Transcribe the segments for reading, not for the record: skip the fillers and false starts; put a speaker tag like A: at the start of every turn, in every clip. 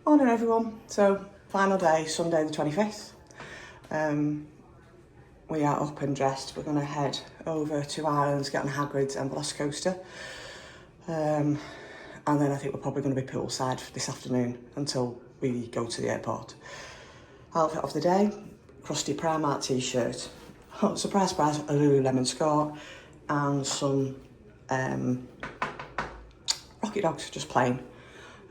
A: Morning everyone, so final day, Sunday the 25th. We are up and dressed. We're going to head over to Ireland, get on Hagrid's and Velocicoaster. And then I think we're probably going to be poolside this afternoon until we go to the airport. Outfit of the day, crusty Primark t-shirt, surprise surprise, a Lululemon skirt and some Rocket Dogs, just plain.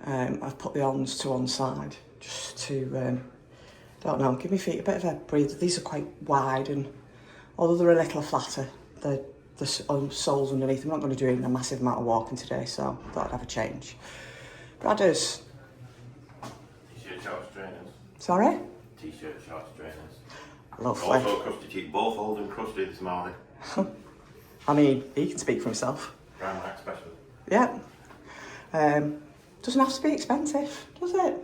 A: I've put the ons to one side just to, don't know, give my feet a bit of a breather. These are quite wide and although they're a little flatter, the soles underneath, I'm not going to do a massive amount of walking today, so I thought I'd have a change. Bradders.
B: T-shirt, shorts, trainers.
A: Sorry?
B: T-shirt, shorts, trainers.
A: Lovely.
B: Also crusty cheek, both holding crusty this morning.
A: I mean, he can speak for himself.
B: Primark special.
A: Yeah. Doesn't have to be expensive, does it?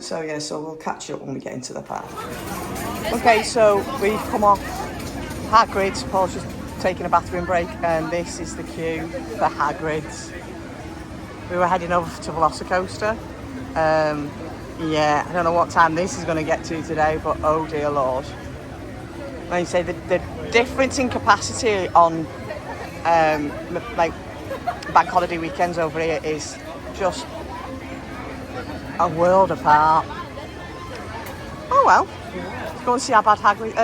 A: So we'll catch you up when we get into the park. Okay, so we've come off Hagrid's. Paul's just taking a bathroom break, and this is the queue for Hagrid's. We were heading over to Velocicoaster. Yeah, I don't know what time this is going to get to today, but oh dear Lord. Like I say, the difference in capacity on like bank holiday weekends over here is just a world apart. Oh well, let's go and see how bad Hagrid's,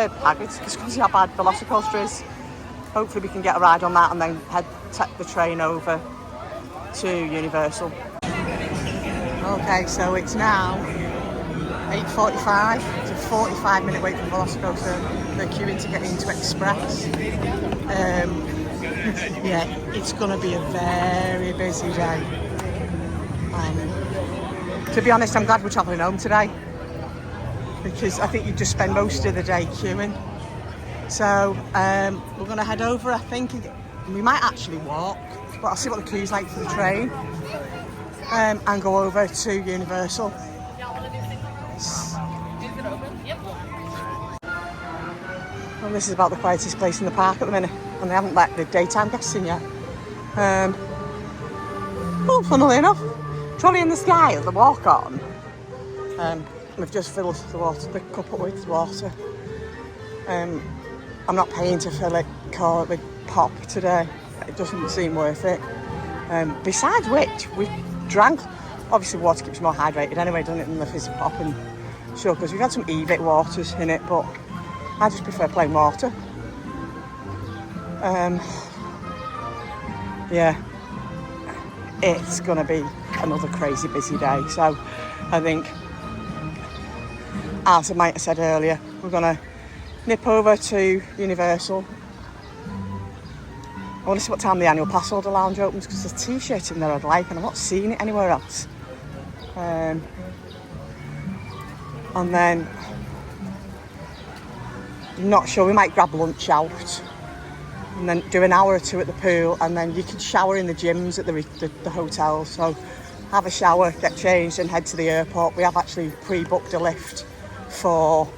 A: let's go and see how bad Velocicoaster is. Hopefully we can get a ride on that and then take the train over to Universal. Okay, so it's now 8:45. It's a 45-minute wait from Velocicoaster. They're queuing to get into Express. Yeah, it's going to be a very busy day. To be honest, I'm glad we're travelling home today because I think you just spend most of the day queuing. So we're going to head over, I think, we might actually walk, but I'll see what the queue's like for the train and go over to Universal. Well, this is about the quietest place in the park at the minute, and they haven't let the daytime guests in yet. Oh, funnily enough, Trolley in the Sky at the walk on. We've just filled the cup up with water. I'm not paying to fill it with pop today. It doesn't seem worth it. Besides which, we've drank. Obviously, water keeps you more hydrated anyway, doesn't it, than the fizzy pop and sugars. We've had some Evit waters in it, but I just prefer plain water. Yeah, it's gonna be another crazy busy day. So I think, as I might have said earlier, we're gonna nip over to Universal. I want to see what time the annual pass holder lounge opens because there's a t-shirt in there I'd like and I've not seen it anywhere else. And then I'm not sure, we might grab lunch out and then do an hour or two at the pool, and then you can shower in the gyms at the hotel. So have a shower, get changed and head to the airport. We have actually pre-booked a lift for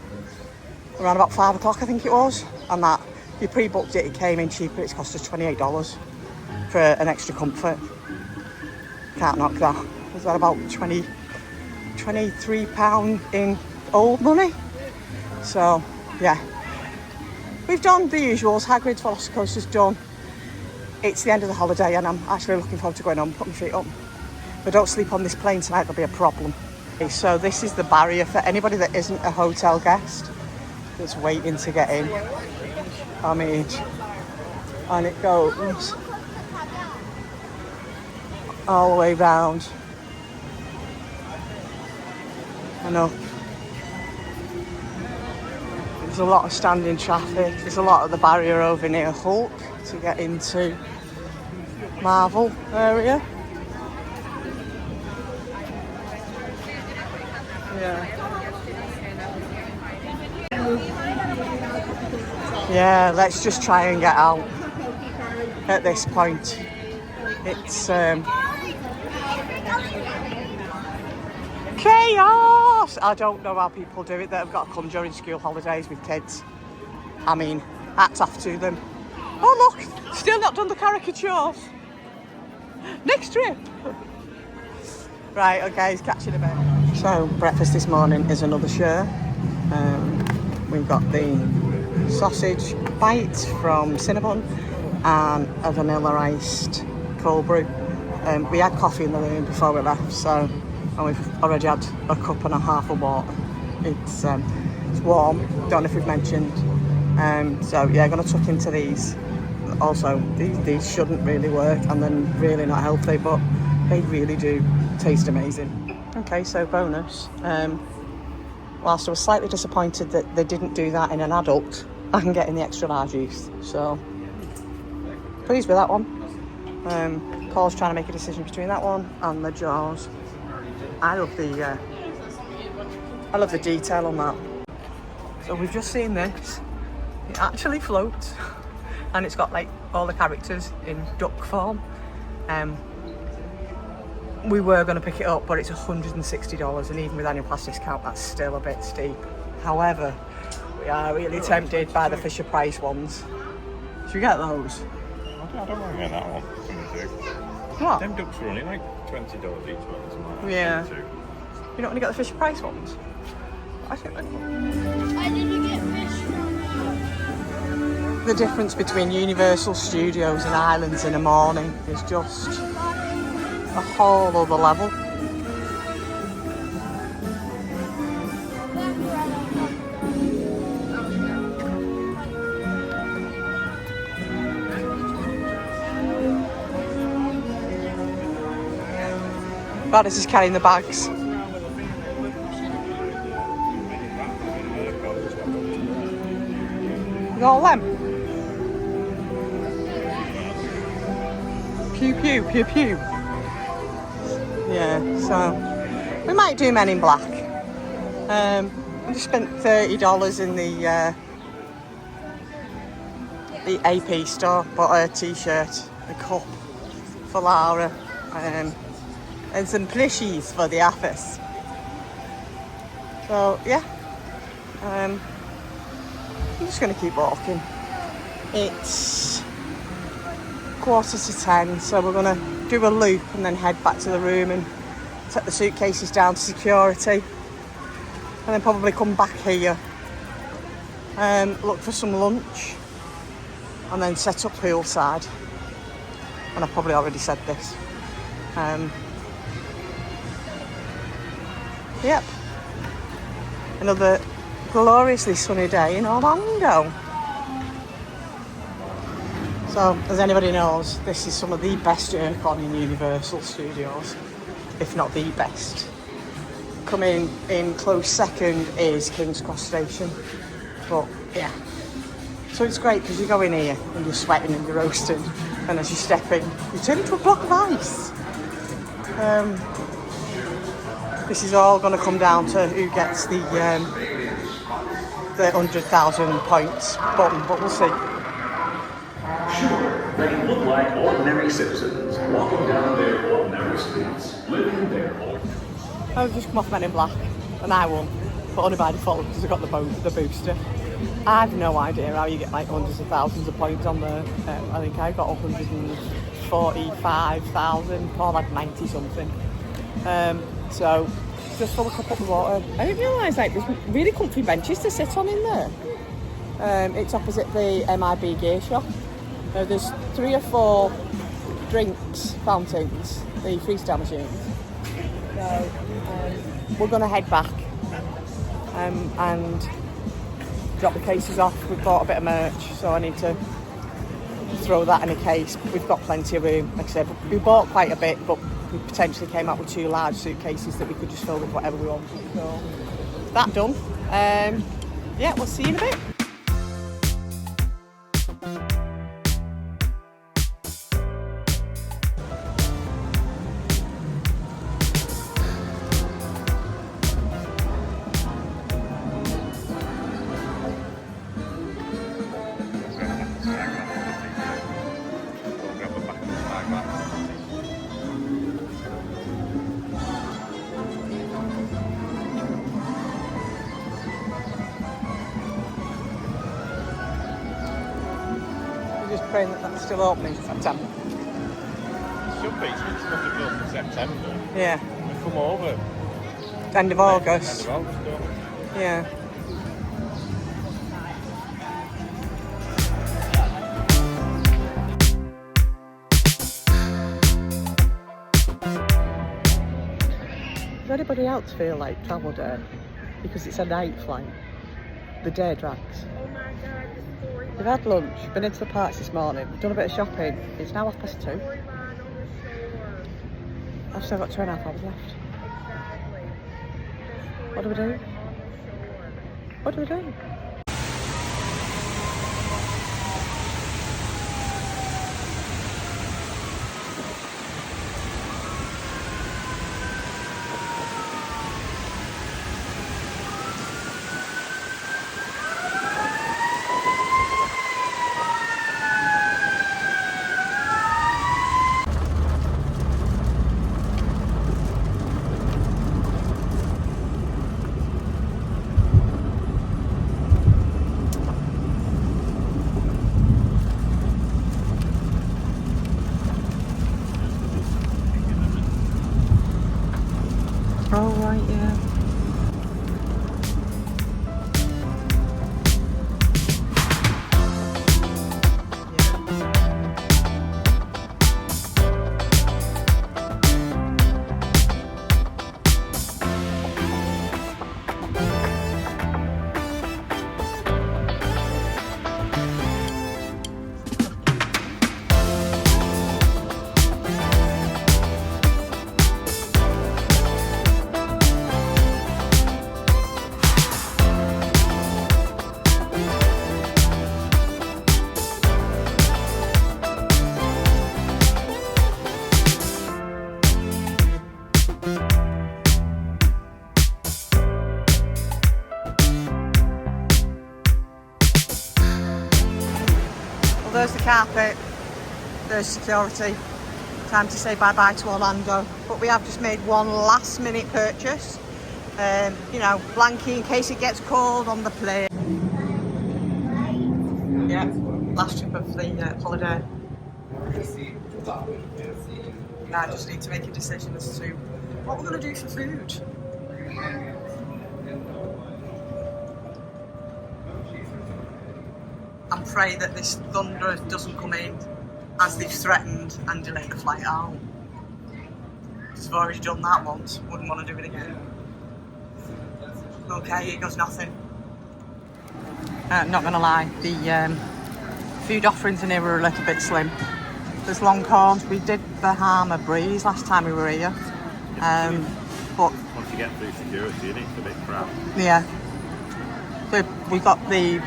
A: around about 5 o'clock, I think it was, and that if you pre-booked it, it came in cheaper. It's cost us $28 for an extra comfort. Can't knock that. Was that about £23 in old money? So yeah, we've done the usuals. Hagrid's, Velocicoaster's done. It's the end of the holiday and I'm actually looking forward to going home, putting my feet up. If I don't sleep on this plane tonight, there'll be a problem. Okay, so this is the barrier for anybody that isn't a hotel guest that's waiting to get in. I mean, and it goes all the way round and up. There's a lot of standing traffic. There's a lot of the barrier over near Hulk to get into Marvel area. Yeah, let's just try and get out at this point. It's chaos! I don't know how people do it that have got to come during school holidays with kids. I mean, hats off to them. Oh look, still not done the caricatures. Next trip. Right, okay, it's catching a bit. So, breakfast this morning is another share. We've got the sausage bites from Cinnabon and a vanilla iced cold brew. We had coffee in the room before we left, so and we've already had a cup and a half of water. It's warm, don't know if we've mentioned. So yeah, I'm going to tuck into these. Also, these shouldn't really work and then really not healthy, but they really do taste amazing. Okay, so bonus. Whilst I was slightly disappointed that they didn't do that in an adult, I can get in the extra large use. So pleased with that one. Paul's trying to make a decision between that one and the Jaws. I love the detail on that. So we've just seen this. It actually floats, and it's got like all the characters in duck form. We were going to pick it up, but it's $160, and even with annual pass discount, that's still a bit steep. However, we are really tempted by the Fisher Price ones. Should we get those?
B: I don't mind getting that one.
A: What?
B: Them ducks were only like $20 each one.
A: Yeah. You don't want to get the Fisher Price ones? I think they're cool.
C: Why did you get fish from?
A: The difference between Universal Studios and Islands in the morning is just a whole other level. Gladys is carrying the bags. You got all them? Pew pew pew pew. Yeah, so we might do Men in Black. We just spent $30 in the AP store. Bought a t-shirt, a cup for Lara, and some plushies for the office. So yeah, I'm just going to keep walking. It's 9:45, so we're going to do a loop and then head back to the room and take the suitcases down to security, and then probably come back here, look for some lunch, and then set up poolside. And I've probably already said this. Yep, another gloriously sunny day in Orlando. So, as anybody knows, this is some of the best aircon in Universal Studios, if not the best. Coming in close second is King's Cross Station, but yeah. So it's great because you go in here and you're sweating and you're roasting, and as you step in, you turn into a block of ice. This is all going to come down to who gets the 100,000 points button, but we'll see.
D: They look like ordinary citizens walking down their ordinary streets, living their ordinary.
A: I've just come off Men in Black, and I won, but only by default because I got the booster. I have no idea how you get like hundreds of thousands of points on there. I think I got 145,000, Paul had 90 something. So just fill a cup up with water. I didn't realise like there's really comfy benches to sit on in there. It's opposite the MIB gear shop. There's 3 or 4 drinks fountains, the freestyle machines. So we're going to head back and drop the cases off. We've bought a bit of merch, so I need to throw that in a case. We've got plenty of room. Like I said, we bought quite a bit, but we potentially came up with 2 large suitcases that we could just fill with whatever we want. So that done. Yeah, we'll see you in a bit. praying that that's still opening in September.
B: Should be. It's supposed to be open in September.
A: Yeah.
B: We come over.
A: End of August.
B: End of August, don't we?
A: Yeah. Does anybody else feel like travel day? Because it's a night flight. The day drags.
C: Oh my God, the storyline.
A: We've had lunch, been into the parks this morning, we've done a bit of shopping. It's now 2:30.
C: Storyline on the shore.
A: I've still got 2.5 hours left.
C: Exactly. The
A: What do we do?
C: storyline on the shore.
A: What do we do? Oh, right, yeah. Well, there's the carpet, there's security. Time to say bye-bye to Orlando. But we have just made one last-minute purchase. You know, blankie in case it gets cold on the plane. Yeah, last trip of the holiday. Now I just need to make a decision as to what we're going to do for food. And pray that this thunder doesn't come in as they've threatened and delay the flight out. Because I've already done that once, wouldn't want to do it again. Okay, here goes nothing. Not gonna lie, the food offerings in here were a little bit slim. There's Longhorns, we did Bahama Breeze last time we were here. But
B: Once you get through security, it's a bit crap.
A: yeah. We got the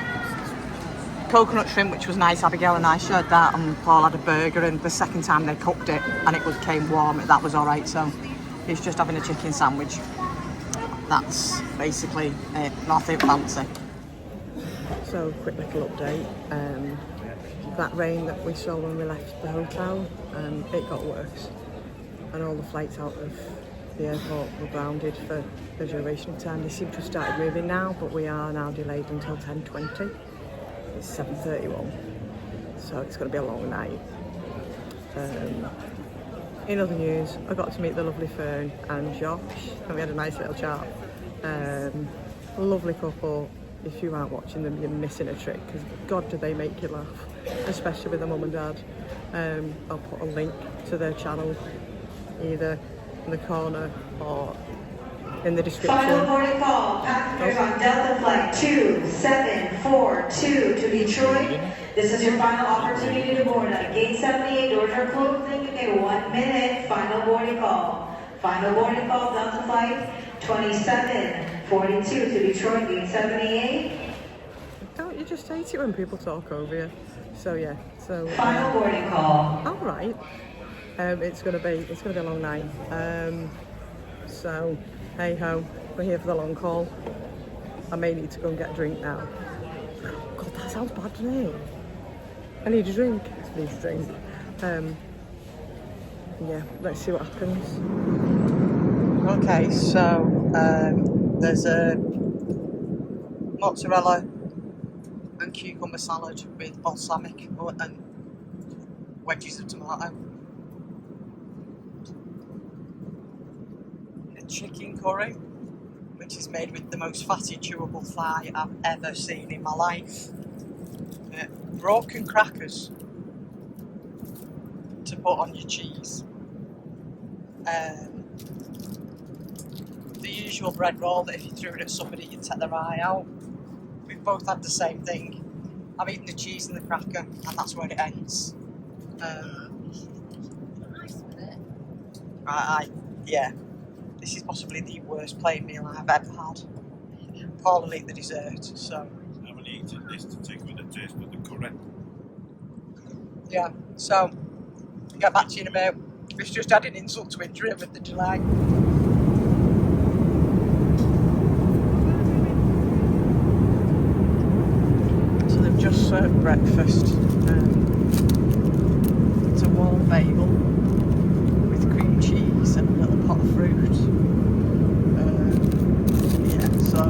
A: coconut shrimp, which was nice. Abigail and I shared that, and Paul had a burger, and the second time they cooked it and it came warm, that was alright. So he's just having a chicken sandwich. That's basically it, nothing fancy. So quick little update. That rain that we saw when we left the hotel, it got worse, and all the flights out of the airport were grounded for the duration of time. They seem to have started moving now, but we are now delayed until 10:20. It's 7:31, so it's going to be a long night. In other news, I got to meet the lovely Fern and Josh, and we had a nice little chat. Lovely couple. If you aren't watching them, you're missing a trick, because God, do they make you laugh, especially with their mum and dad. I'll put a link to their channel either in the corner or in the description.
E: Final boarding call. Passengers on Delta Flight 2742 to Detroit. This is your final opportunity to board at Gate 78. Doors are closing. You get 1 minute. Final boarding call. Final boarding call. Delta Flight 2742 to Detroit. Gate 78.
A: Don't you just hate it when people talk over you? So yeah. So.
E: Final boarding call.
A: All right. It's gonna be a long night. So. Hey ho, we're here for the long haul. I may need to go and get a drink now. God, that sounds bad, doesn't it? I need a drink. I need a drink. Yeah, let's see what happens. Okay, so there's a mozzarella and cucumber salad with balsamic and wedges of tomato. A chicken curry, which is made with the most fatty chewable thigh I've ever seen in my life. Broken crackers to put on your cheese. The usual bread roll that if you threw it at somebody you'd take their eye out. We've both had the same thing. I've eaten the cheese and the cracker and that's where it ends. Yeah, this is possibly the worst plain meal I've ever had. Paul will eat the dessert, so.
B: I haven't eaten this to take away the taste of the curry.
A: Yeah, so get back to you in a bit. It's just adding insult to injury with the delay. So they've just served breakfast. It's a warm bagel with cream cheese and a little pot of fruit. Yeah, so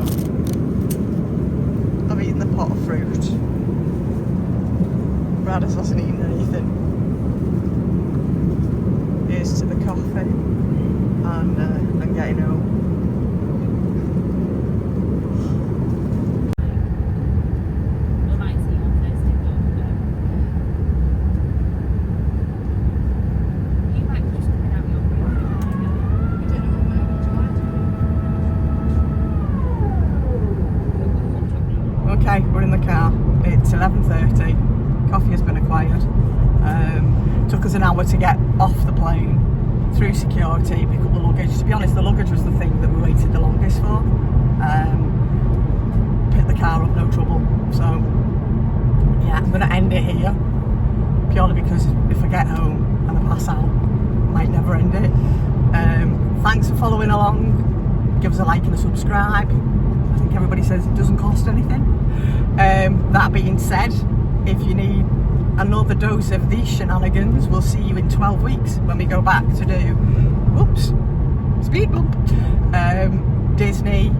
A: I've eaten the pot of fruit. Brad hasn't eaten anything. Here's to the coffee and getting home.
C: We might see you on Thursday, but you might be just coming out your room. I don't know where would you like to go.
A: Okay, we're in the car. It's 11:30. Coffee has been acquired. Took us an hour to get off the plane, through security, pick up the luggage. To be honest, the luggage was the thing that we waited the longest for. Picked the car up, no trouble. So yeah, I'm going to end it here, purely because if I get home and I pass out, I might never end it. Thanks for following along. Give us a like and a subscribe. I think everybody says it doesn't cost anything. That being said, if you need another dose of these shenanigans, we'll see you in 12 weeks when we go back to do, speed bump, Disney,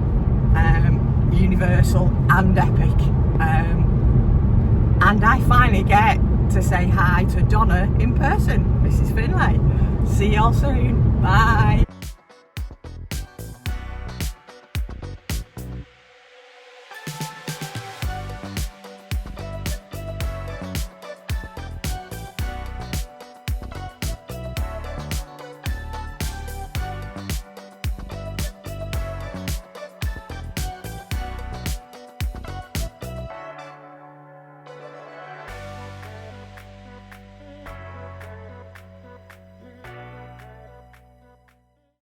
A: Universal and Epic. And I finally get to say hi to Donna in person, Mrs. Finlay. See y'all soon. Bye.